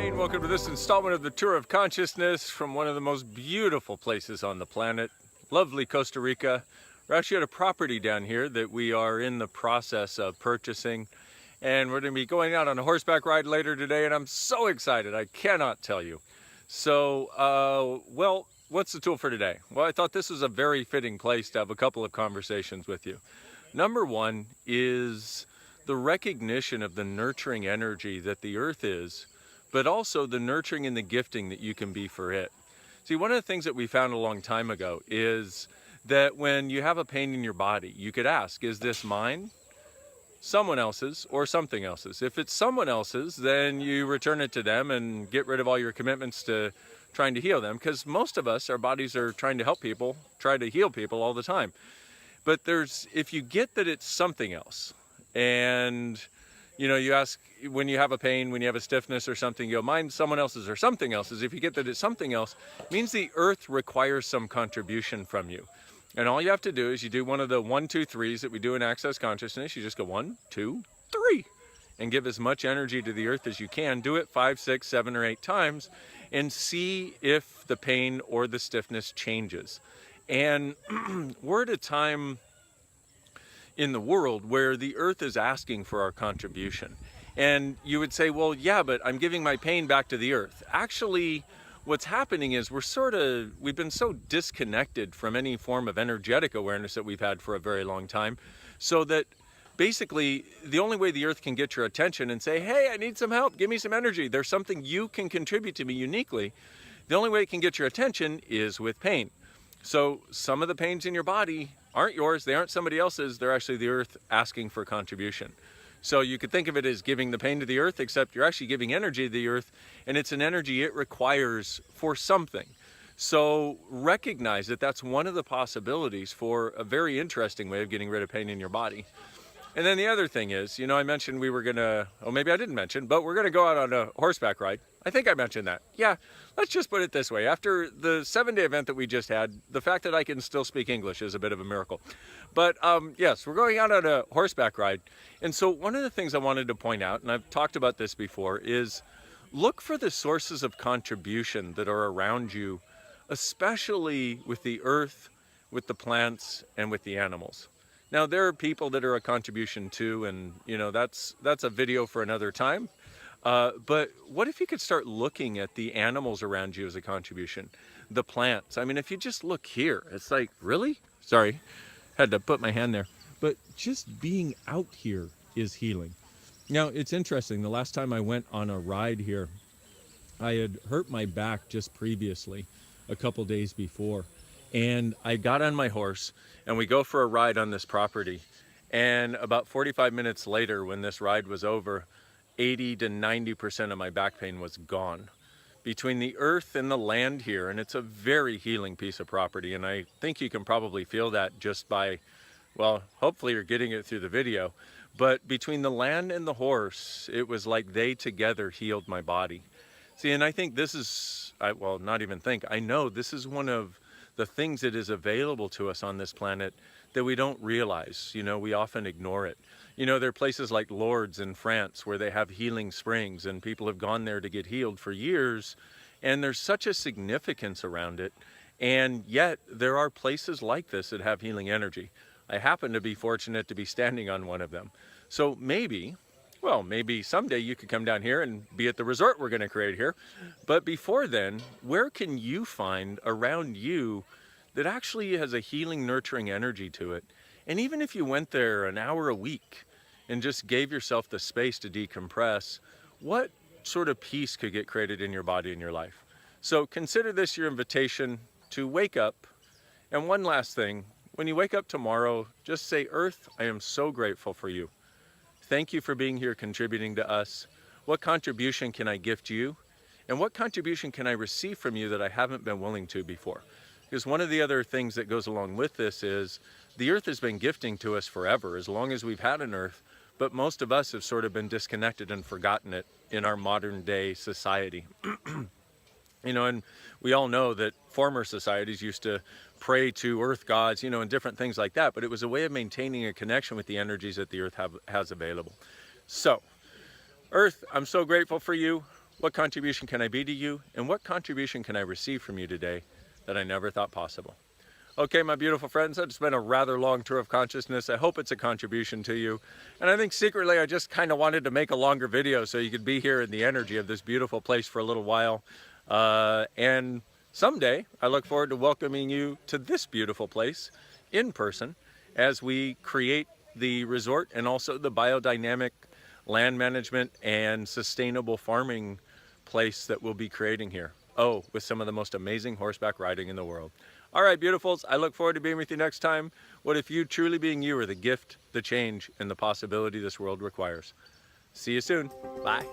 Dain. Welcome to this installment of the Tour of Consciousness from one of the most beautiful places on the planet, lovely Costa Rica. We're actually at a property down here that we are in the process of purchasing, and we're going to be going out on a horseback ride later today, and I'm so excited, I cannot tell you. So, well, what's the tool for today? Well, I thought this was a very fitting place to have a couple of conversations with you. Number one is the recognition of the nurturing energy that the earth is, but also the nurturing and the gifting that you can be for it. See, one of the things that we found a long time ago is that when you have a pain in your body, you could ask, is this mine, someone else's, or something else's? If it's someone else's, then you return it to them and get rid of all your commitments to trying to heal them, because most of us, our bodies are trying to help people, try to heal people all the time. But if you get that it's something else, and you ask when you have a pain, when you have a stiffness or something, you go, mine, someone else's, or something else's. If you get that it's something else, it means the earth requires some contribution from you. And all you have to do is you do one of the 1, 2, 3s that we do in Access Consciousness. You just go 1, 2, 3 and give as much energy to the earth as you can. Do it 5, 6, 7, or 8 times and see if the pain or the stiffness changes. And we're at a time in the world where the earth is asking for our contribution. And you would say, well, yeah, but I'm giving my pain back to the earth. Actually, what's happening is we've been so disconnected from any form of energetic awareness that we've had for a very long time, so that basically the only way the earth can get your attention and say, hey, I need some help, give me some energy, there's something you can contribute to me uniquely, the only way it can get your attention is with pain. So some of the pains in your body aren't yours, they aren't somebody else's, they're actually the earth asking for contribution. So you could think of it as giving the pain to the earth, except you're actually giving energy to the earth, and it's an energy it requires for something. So recognize that that's one of the possibilities for a very interesting way of getting rid of pain in your body. And then the other thing is, I mentioned we were gonna, oh, maybe I didn't mention, but we're gonna go out on a horseback ride. I think I mentioned that. Yeah, let's just put it this way. After the 7-day event that we just had, the fact that I can still speak English is a bit of a miracle. But yes, we're going out on a horseback ride. And so one of the things I wanted to point out, and I've talked about this before, is look for the sources of contribution that are around you, especially with the earth, with the plants, and with the animals. Now, there are people that are a contribution too, and that's a video for another time. But what if you could start looking at the animals around you as a contribution? The plants. I mean, if you just look here, it's like, really? Sorry, had to put my hand there. But just being out here is healing. Now, it's interesting. The last time I went on a ride here, I had hurt my back just previously, a couple days before. And I got on my horse and we go for a ride on this property. And about 45 minutes later, when this ride was over, 80 to 90% of my back pain was gone. Between the earth and the land here, and it's a very healing piece of property, and I think you can probably feel that just by, well, hopefully you're getting it through the video, but between the land and the horse, it was like they together healed my body. See, and I think this is, well, not even think, I know this is one of the things that is available to us on this planet that we don't realize. We often ignore it. There are places like Lourdes in France where they have healing springs, and people have gone there to get healed for years, and there's such a significance around it. And yet there are places like this that have healing energy. I happen to be fortunate to be standing on one of them. So maybe someday you could come down here and be at the resort we're going to create here. But before then, where can you find around you that actually has a healing, nurturing energy to it? And even if you went there an hour a week and just gave yourself the space to decompress, what sort of peace could get created in your body and your life? So consider this your invitation to wake up. And one last thing, when you wake up tomorrow, just say, Earth, I am so grateful for you. Thank you for being here, contributing to us. What contribution can I gift you? And what contribution can I receive from you that I haven't been willing to before? Because one of the other things that goes along with this is the earth has been gifting to us forever, as long as we've had an earth, but most of us have sort of been disconnected and forgotten it in our modern day society. And we all know that former societies used to pray to earth gods, and different things like that, but it was a way of maintaining a connection with the energies that the earth has available. So, Earth, I'm so grateful for you. What contribution can I be to you? And what contribution can I receive from you today that I never thought possible? Okay, my beautiful friends, it's been a rather long tour of consciousness. I hope it's a contribution to you. And I think secretly I just kind of wanted to make a longer video so you could be here in the energy of this beautiful place for a little while. And someday I look forward to welcoming you to this beautiful place in person as we create the resort and also the biodynamic land management and sustainable farming place that we'll be creating here. Oh, with some of the most amazing horseback riding in the world. All right, beautifuls, I look forward to being with you next time. What if you truly being you are the gift, the change, and the possibility this world requires? See you soon. Bye.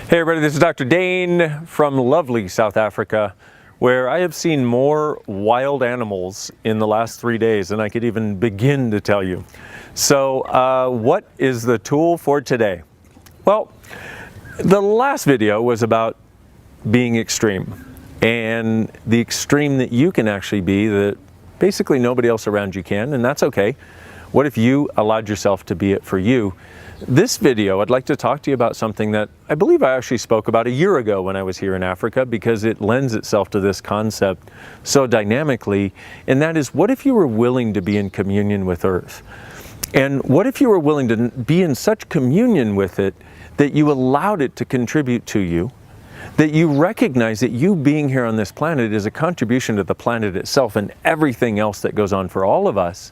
Hey everybody, this is Dr. Dain from lovely South Africa, where I have seen more wild animals in the last 3 days than I could even begin to tell you. So what is the tool for today? Well, the last video was about being extreme, and the extreme that you can actually be that basically nobody else around you can, and that's okay. What if you allowed yourself to be it for you? This video, I'd like to talk to you about something that I believe I actually spoke about a year ago when I was here in Africa, because it lends itself to this concept so dynamically, and that is, what if you were willing to be in communion with Earth? And what if you were willing to be in such communion with it that you allowed it to contribute to you, that you recognize that you being here on this planet is a contribution to the planet itself and everything else that goes on for all of us?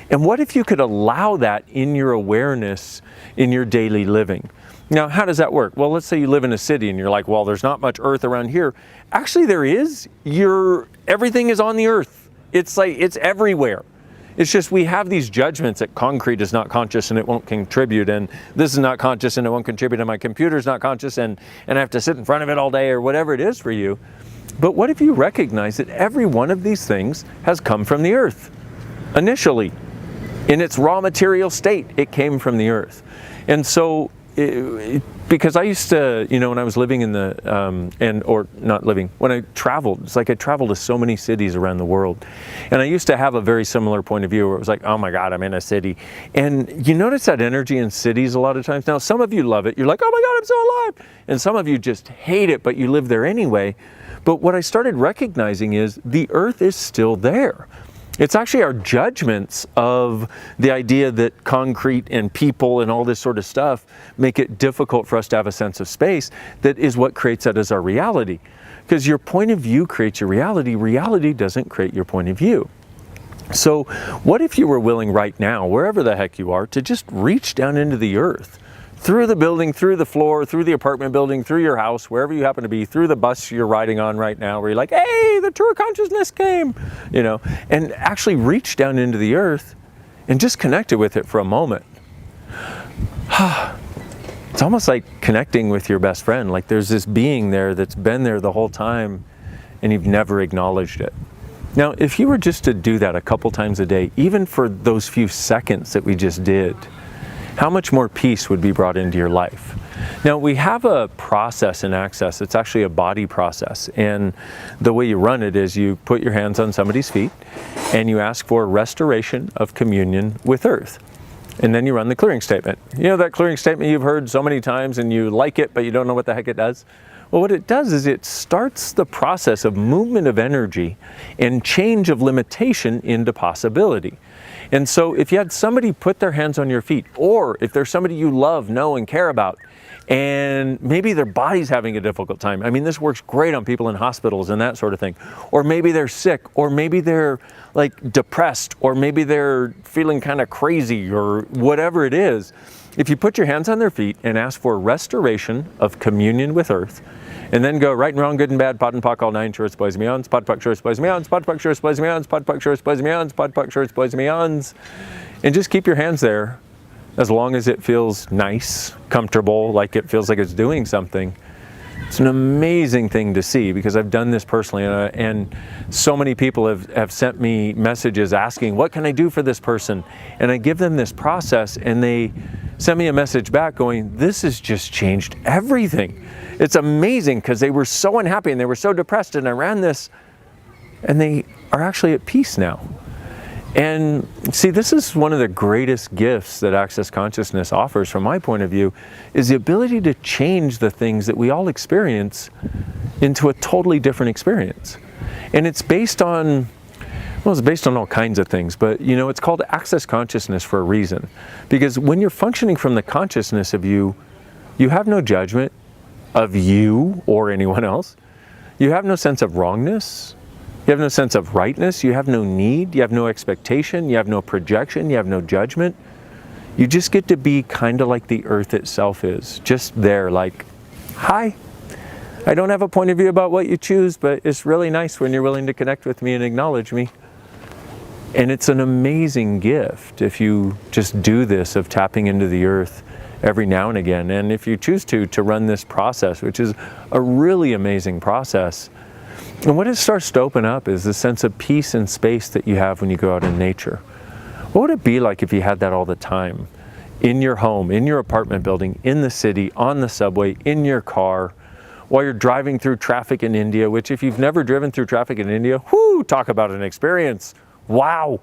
And what if you could allow that in your awareness, in your daily living? Now, how does that work? Well, let's say you live in a city and you're like, well, there's not much earth around here. Actually, there is. Everything is on the earth. It's like, it's everywhere. It's just we have these judgments that concrete is not conscious and it won't contribute, and this is not conscious and it won't contribute, and my computer's not conscious and I have to sit in front of it all day, or whatever it is for you. But what if you recognize that every one of these things has come from the earth initially? In its raw material state, it came from the earth. And so, because I used to, when I was living in when I traveled, it's like I traveled to so many cities around the world. And I used to have a very similar point of view where it was like, oh my God, I'm in a city. And you notice that energy in cities a lot of times. Now, some of you love it. You're like, oh my God, I'm so alive. And some of you just hate it, but you live there anyway. But what I started recognizing is the earth is still there. It's actually our judgments of the idea that concrete and people and all this sort of stuff make it difficult for us to have a sense of space that is what creates that as our reality. Because your point of view creates your reality. Reality doesn't create your point of view. So what if you were willing right now, wherever the heck you are, to just reach down into the earth? Through the building, through the floor, through the apartment building, through your house, wherever you happen to be, through the bus you're riding on right now, where you're like, hey, the tour of consciousness came, and actually reach down into the earth and just connect it with it for a moment. It's almost like connecting with your best friend. Like there's this being there that's been there the whole time and you've never acknowledged it. Now, if you were just to do that a couple times a day, even for those few seconds that we just did, how much more peace would be brought into your life? Now, we have a process in Access. It's actually a body process. And the way you run it is you put your hands on somebody's feet and you ask for restoration of communion with Earth. And then you run the clearing statement. You know that clearing statement you've heard so many times and you like it, but you don't know what the heck it does? Well, what it does is it starts the process of movement of energy and change of limitation into possibility. And so if you had somebody put their hands on your feet, or if there's somebody you love, know, and care about, and maybe their body's having a difficult time. I mean, this works great on people in hospitals and that sort of thing. Or maybe they're sick, or maybe they're like depressed, or maybe they're feeling kind of crazy, or whatever it is. If you put your hands on their feet and ask for restoration of communion with Earth, and then go right and wrong, good and bad, pot and pock, all nine, shorts, boys, meons, pot, puck, shorts, boys, meons, pot, puck, shorts, boys, meons, pot, puck, shorts, boys, meons, pot, puck, shorts, boys, meons, and just keep your hands there as long as it feels nice, comfortable, like it feels like it's doing something. It's an amazing thing to see, because I've done this personally, and so many people have sent me messages asking, what can I do for this person? And I give them this process, and they send me a message back going, this has just changed everything. It's amazing, because they were so unhappy and they were so depressed, and I ran this, and they are actually at peace now. And see, this is one of the greatest gifts that Access Consciousness offers, from my point of view, is the ability to change the things that we all experience into a totally different experience. And it's based on, well, it's based on all kinds of things, but you know, it's called Access Consciousness for a reason. Because when you're functioning from the consciousness of you, you have no judgment of you or anyone else. You have no sense of wrongness. You have no sense of rightness, you have no need, you have no expectation, you have no projection, you have no judgment. You just get to be kind of like the earth itself is, just there like, hi, I don't have a point of view about what you choose, but it's really nice when you're willing to connect with me and acknowledge me. And it's an amazing gift if you just do this, of tapping into the earth every now and again. And if you choose to run this process, which is a really amazing process. And what it starts to open up is the sense of peace and space that you have when you go out in nature. What would it be like if you had that all the time? In your home, in your apartment building, in the city, on the subway, in your car, while you're driving through traffic in India, which if you've never driven through traffic in India, whoo, talk about an experience. Wow.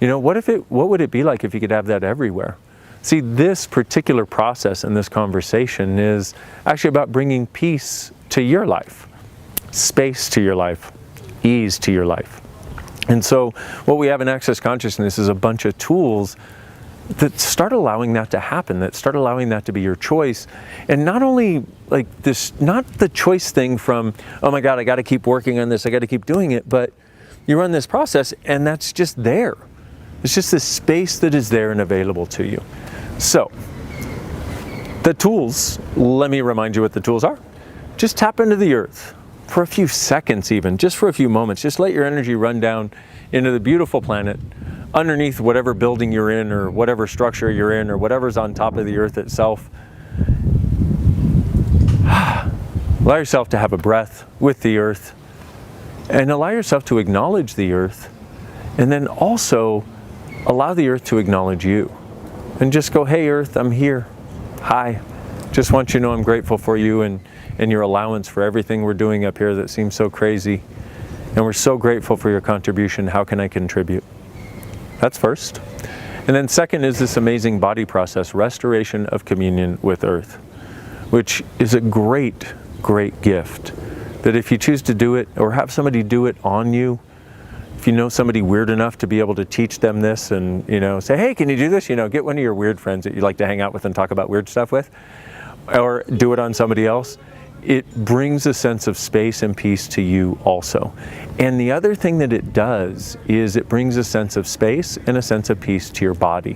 You know, what would it be like if you could have that everywhere? See, this particular process and this conversation is actually about bringing peace to your life. Space to your life, ease to your life. And so what we have in Access Consciousness is a bunch of tools that start allowing that to happen, that start allowing that to be your choice. And not only like this, not the choice thing from, oh my God, I got to keep working on this, I got to keep doing it, but you run this process and that's just there. It's just this space that is there and available to you. So the tools, let me remind you what the tools are. Just tap into the earth. For a few seconds even, just for a few moments, just let your energy run down into the beautiful planet, underneath whatever building you're in, or whatever structure you're in, or whatever's on top of the earth itself. Allow yourself to have a breath with the earth, and allow yourself to acknowledge the earth, and then also allow the earth to acknowledge you. And just go, hey earth, I'm here. Hi. Just want you to know I'm grateful for you and your allowance for everything we're doing up here that seems so crazy. And we're so grateful for your contribution. How can I contribute? That's first. And then second is this amazing body process, restoration of communion with earth, which is a great, great gift. That if you choose to do it, or have somebody do it on you, if you know somebody weird enough to be able to teach them this and, you know, say, hey, can you do this? You know, get one of your weird friends that you like to hang out with and talk about weird stuff with, or do it on somebody else. It brings a sense of space and peace to you also. And the other thing that it does is it brings a sense of space and a sense of peace to your body,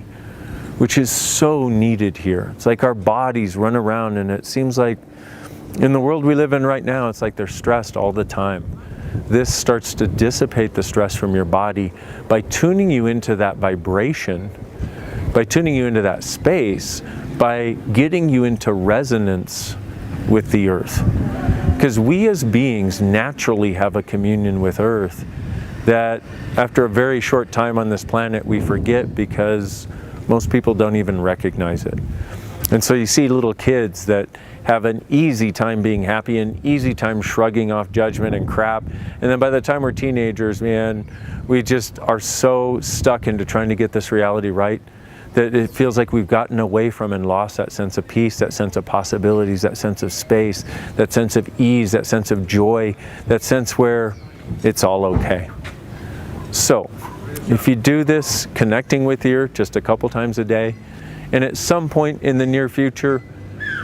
which is so needed here. It's like our bodies run around, and it seems like in the world we live in right now, it's like they're stressed all the time. This starts to dissipate the stress from your body by tuning you into that vibration, by tuning you into that space, by getting you into resonance with the earth. Because we as beings naturally have a communion with earth that after a very short time on this planet we forget, because most people don't even recognize it. And so you see little kids that have an easy time being happy, an easy time shrugging off judgment and crap, and then by the time we're teenagers, man, we just are so stuck into trying to get this reality right that it feels like we've gotten away from and lost that sense of peace, that sense of possibilities, that sense of space, that sense of ease, that sense of joy, that sense where it's all okay. So if you do this, connecting with the earth just a couple times a day, and at some point in the near future,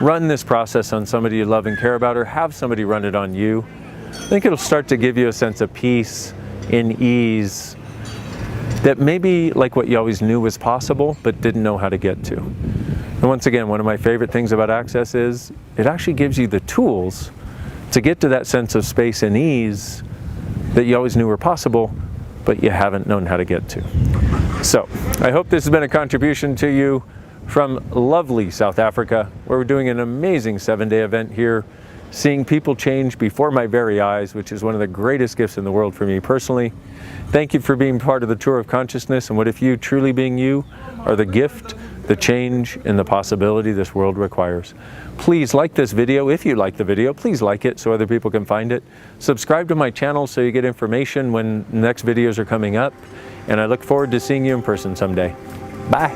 run this process on somebody you love and care about, or have somebody run it on you, I think it'll start to give you a sense of peace and ease that maybe like what you always knew was possible but didn't know how to get to. And once again, one of my favorite things about Access is it actually gives you the tools to get to that sense of space and ease that you always knew were possible but you haven't known how to get to. So I hope this has been a contribution to you from lovely South Africa, where we're doing an amazing 7-day event here seeing people change before my very eyes, which is one of the greatest gifts in the world for me personally. Thank you for being part of the Tour of Consciousness, and what if you, truly being you, are the gift, the change, and the possibility this world requires. Please like this video. If you like the video, please like it so other people can find it. Subscribe to my channel so you get information when next videos are coming up, and I look forward to seeing you in person someday. Bye.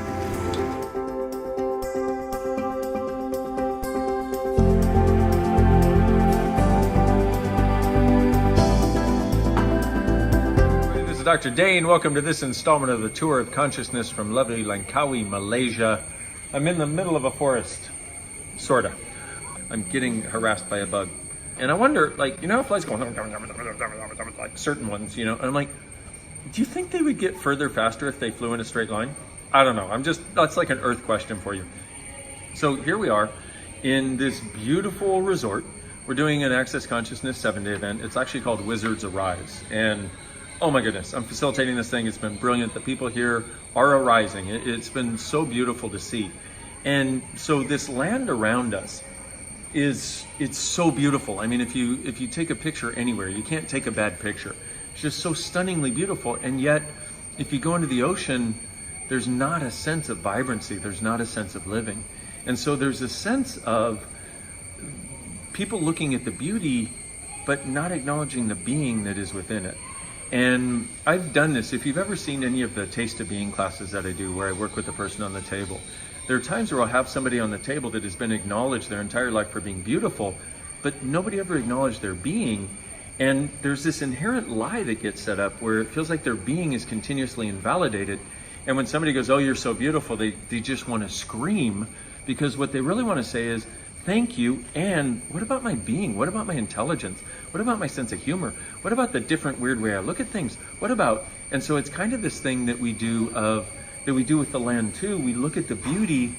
Dr. Dain, welcome to this installment of the Tour of Consciousness from lovely Langkawi, Malaysia. I'm in the middle of a forest, sorta. I'm getting harassed by a bug. And I wonder, like, you know how flies go, like certain ones, you know? And I'm like, do you think they would get further faster if they flew in a straight line? I don't know, that's like an earth question for you. So here we are in this beautiful resort. We're doing an Access Consciousness 7-day event. It's actually called Wizards Arise. And oh my goodness, I'm facilitating this thing. It's been brilliant. The people here are arising. It's been so beautiful to see. And so this land around us it's so beautiful. I mean, if you take a picture anywhere, you can't take a bad picture. It's just so stunningly beautiful. And yet, if you go into the ocean, there's not a sense of vibrancy. There's not a sense of living. And so there's a sense of people looking at the beauty, but not acknowledging the being that is within it. And I've done this. If you've ever seen any of the Taste of Being classes that I do, where I work with the person on the table, there are times where I'll have somebody on the table that has been acknowledged their entire life for being beautiful, but nobody ever acknowledged their being. And there's this inherent lie that gets set up where it feels like their being is continuously invalidated. And when somebody goes, oh, you're so beautiful, they just want to scream, because what they really want to say is, thank you, and what about my being? What about my intelligence? What about my sense of humor? What about the different weird way I look at things? What about? And so it's kind of this thing that we do with the land too. We look at the beauty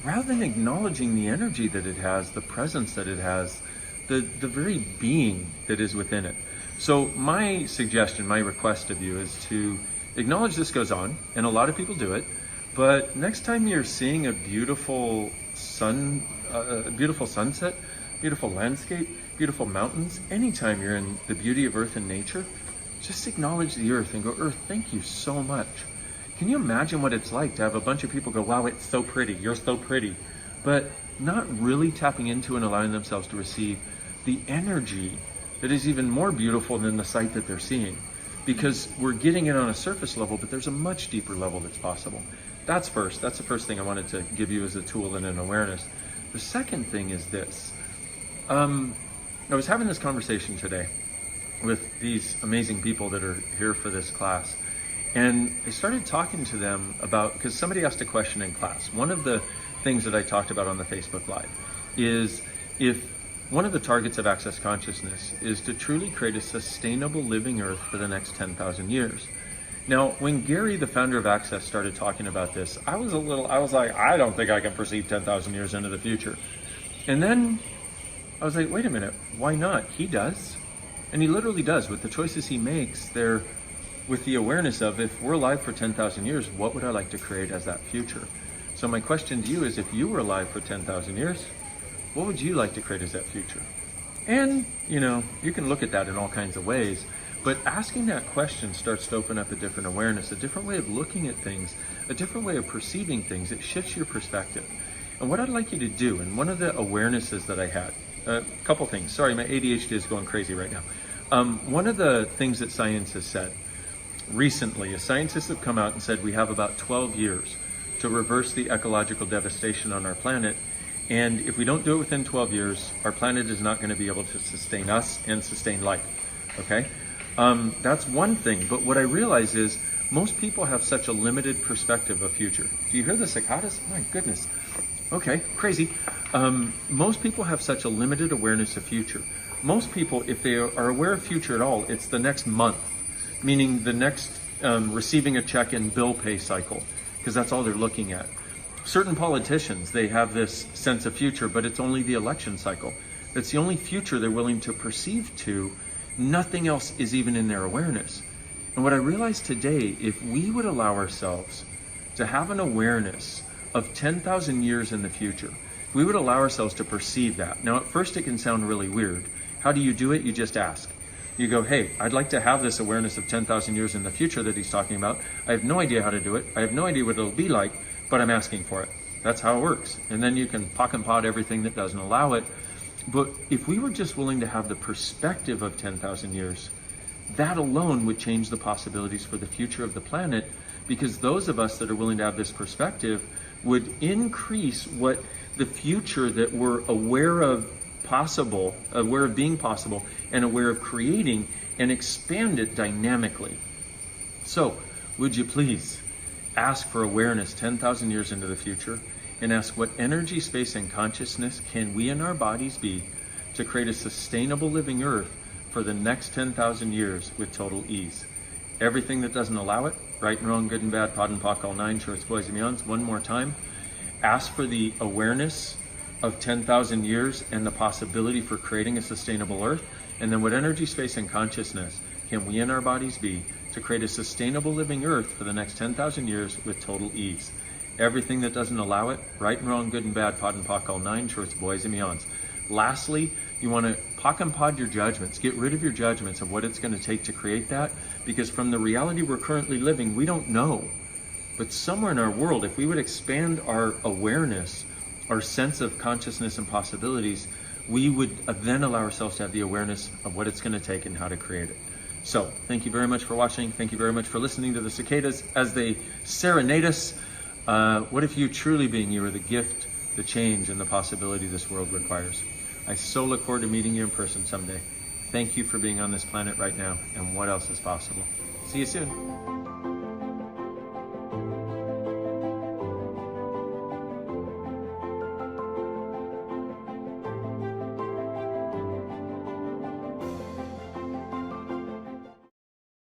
rather than acknowledging the energy that it has, the presence that it has, the very being that is within it. So my suggestion, my request of you is to acknowledge this goes on, and a lot of people do it, but next time you're seeing a beautiful sunset, beautiful landscape, beautiful mountains, anytime you're in the beauty of earth and nature, just acknowledge the earth and go, earth, thank you so much. Can you imagine what it's like to have a bunch of people go, wow, it's so pretty, you're so pretty, but not really tapping into and allowing themselves to receive the energy that is even more beautiful than the sight that they're seeing. Because we're getting it on a surface level, but there's a much deeper level that's possible. That's the first thing I wanted to give you as a tool and an awareness. The second thing is this. I was having this conversation today with these amazing people that are here for this class. And I started talking to them about, because somebody asked a question in class. One of the things that I talked about on the Facebook Live is if one of the targets of Access Consciousness is to truly create a sustainable living earth for the next 10,000 years. Now, when Gary, the founder of Access, started talking about this, I was like, I don't think I can perceive 10,000 years into the future. And then I was like, wait a minute, why not? He does. And he literally does. With the choices he makes, they're with the awareness of, if we're alive for 10,000 years, what would I like to create as that future? So my question to you is, if you were alive for 10,000 years, what would you like to create as that future? And, you know, you can look at that in all kinds of ways, but asking that question starts to open up a different awareness, a different way of looking at things, a different way of perceiving things. It shifts your perspective. And what I'd like you to do, and one of the awarenesses that I had, a couple things. Sorry, my ADHD is going crazy right now. One of the things that science has said recently is scientists have come out and said we have about 12 years to reverse the ecological devastation on our planet. And if we don't do it within 12 years, our planet is not going to be able to sustain us and sustain life. Okay? That's one thing. But what I realize is most people have such a limited perspective of future. Do you hear the cicadas? My goodness. Okay, crazy. Most people have such a limited awareness of future. Most people, if they are aware of future at all, it's the next month, meaning the next receiving a check and bill pay cycle, because that's all they're looking at. Certain politicians, they have this sense of future, but it's only the election cycle. That's the only future they're willing to perceive to. Nothing else is even in their awareness. And what I realized today, if we would allow ourselves to have an awareness of 10,000 years in the future, we would allow ourselves to perceive that. Now, at first it can sound really weird. How do you do it? You just ask. You go, hey, I'd like to have this awareness of 10,000 years in the future that he's talking about. I have no idea how to do it. I have no idea what it'll be like, but I'm asking for it. That's how it works. And then you can pock and pod everything that doesn't allow it. But if we were just willing to have the perspective of 10,000 years, that alone would change the possibilities for the future of the planet, because those of us that are willing to have this perspective would increase what the future that we're aware of possible, aware of being possible, and aware of creating, and expand it dynamically. So, would you please ask for awareness 10,000 years into the future, and ask what energy, space, and consciousness can we in our bodies be to create a sustainable living earth for the next 10,000 years with total ease. Everything that doesn't allow it, right and wrong, good and bad, pod and pock, all nine, shorts, boys and beyonds. One more time. Ask for the awareness of 10,000 years and the possibility for creating a sustainable earth. And then what energy, space, and consciousness can we in our bodies be to create a sustainable living earth for the next 10,000 years with total ease. Everything that doesn't allow it, right and wrong, good and bad, pod and pock, all nine, shorts, boys and beyonds. Lastly, you want to pock and pod your judgments. Get rid of your judgments of what it's going to take to create that, because from the reality we're currently living, we don't know. But somewhere in our world, if we would expand our awareness, our sense of consciousness and possibilities, we would then allow ourselves to have the awareness of what it's going to take and how to create it. So, thank you very much for watching. Thank you very much for listening to the cicadas as they serenade us. What if you truly being you are the gift, the change, and the possibility this world requires? I so look forward to meeting you in person someday. Thank you for being on this planet right now, and what else is possible. See you soon.